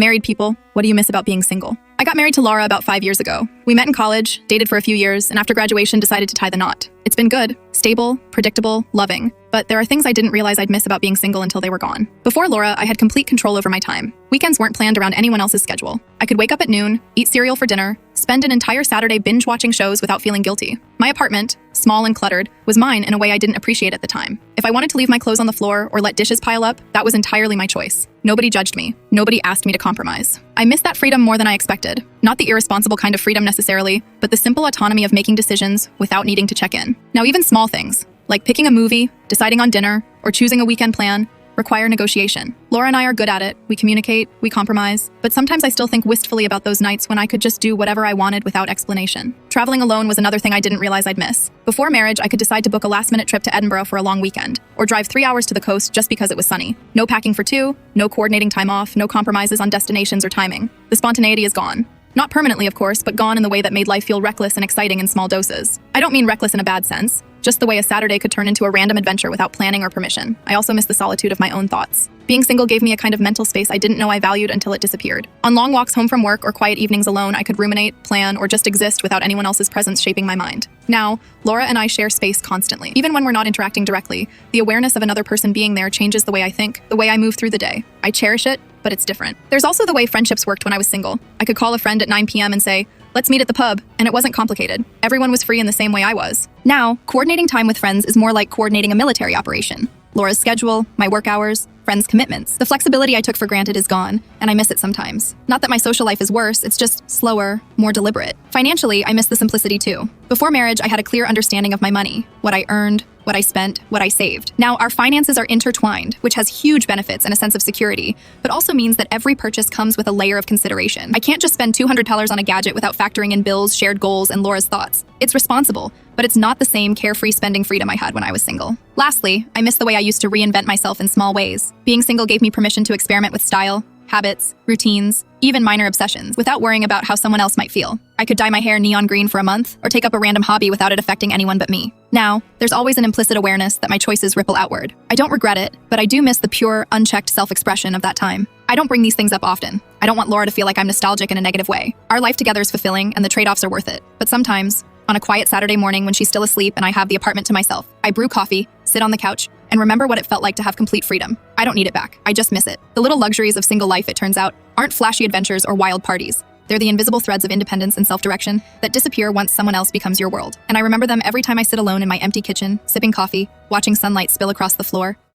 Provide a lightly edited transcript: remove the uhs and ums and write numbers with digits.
Married people, what do you miss about being single? I got married to Laura about 5 years ago. We met in college, dated for a few years, and after graduation decided to tie the knot. It's been good, stable, predictable, loving. But there are things I didn't realize I'd miss about being single until they were gone. Before Laura, I had complete control over my time. Weekends weren't planned around anyone else's schedule. I could wake up at noon, eat cereal for dinner, spend an entire Saturday binge-watching shows without feeling guilty. My apartment, small and cluttered, was mine in a way I didn't appreciate at the time. If I wanted to leave my clothes on the floor or let dishes pile up, that was entirely my choice. Nobody judged me. Nobody asked me to compromise. I missed that freedom more than I expected. Not the irresponsible kind of freedom necessarily, but the simple autonomy of making decisions without needing to check in. Now, even small things, like picking a movie, deciding on dinner, or choosing a weekend plan, require negotiation. Laura and I are good at it. We communicate, we compromise, but sometimes I still think wistfully about those nights when I could just do whatever I wanted without explanation. Traveling alone was another thing I didn't realize I'd miss. Before marriage, I could decide to book a last-minute trip to Edinburgh for a long weekend, or drive 3 hours to the coast just because it was sunny. No packing for two, no coordinating time off, no compromises on destinations or timing. The spontaneity is gone. Not permanently, of course, but gone in the way that made life feel reckless and exciting in small doses. I don't mean reckless in a bad sense, just the way a Saturday could turn into a random adventure without planning or permission. I also miss the solitude of my own thoughts. Being single gave me a kind of mental space I didn't know I valued until it disappeared. On long walks home from work or quiet evenings alone, I could ruminate, plan, or just exist without anyone else's presence shaping my mind. Now, Laura and I share space constantly. Even when we're not interacting directly, the awareness of another person being there changes the way I think, the way I move through the day. I cherish it, but it's different. There's also the way friendships worked when I was single. I could call a friend at 9 p.m. and say, "Let's meet at the pub," and it wasn't complicated. Everyone was free in the same way I was. Now, coordinating time with friends is more like coordinating a military operation. Laura's schedule, my work hours, friends' commitments. The flexibility I took for granted is gone, and I miss it sometimes. Not that my social life is worse, it's just slower, more deliberate. Financially, I miss the simplicity too. Before marriage, I had a clear understanding of my money, what I earned, what I spent, what I saved. Now, our finances are intertwined, which has huge benefits and a sense of security, but also means that every purchase comes with a layer of consideration. I can't just spend $200 on a gadget without factoring in bills, shared goals, and Laura's thoughts. It's responsible, but it's not the same carefree spending freedom I had when I was single. Lastly, I miss the way I used to reinvent myself in small ways. Being single gave me permission to experiment with style, habits, routines, even minor obsessions, without worrying about how someone else might feel. I could dye my hair neon green for a month, or take up a random hobby without it affecting anyone but me. Now, there's always an implicit awareness that my choices ripple outward. I don't regret it, but I do miss the pure, unchecked self-expression of that time. I don't bring these things up often. I don't want Laura to feel like I'm nostalgic in a negative way. Our life together is fulfilling, and the trade-offs are worth it. But sometimes, on a quiet Saturday morning when she's still asleep and I have the apartment to myself, I brew coffee, sit on the couch, and remember what it felt like to have complete freedom. I don't need it back. I just miss it. The little luxuries of single life, it turns out, aren't flashy adventures or wild parties. They're the invisible threads of independence and self-direction that disappear once someone else becomes your world. And I remember them every time I sit alone in my empty kitchen, sipping coffee, watching sunlight spill across the floor,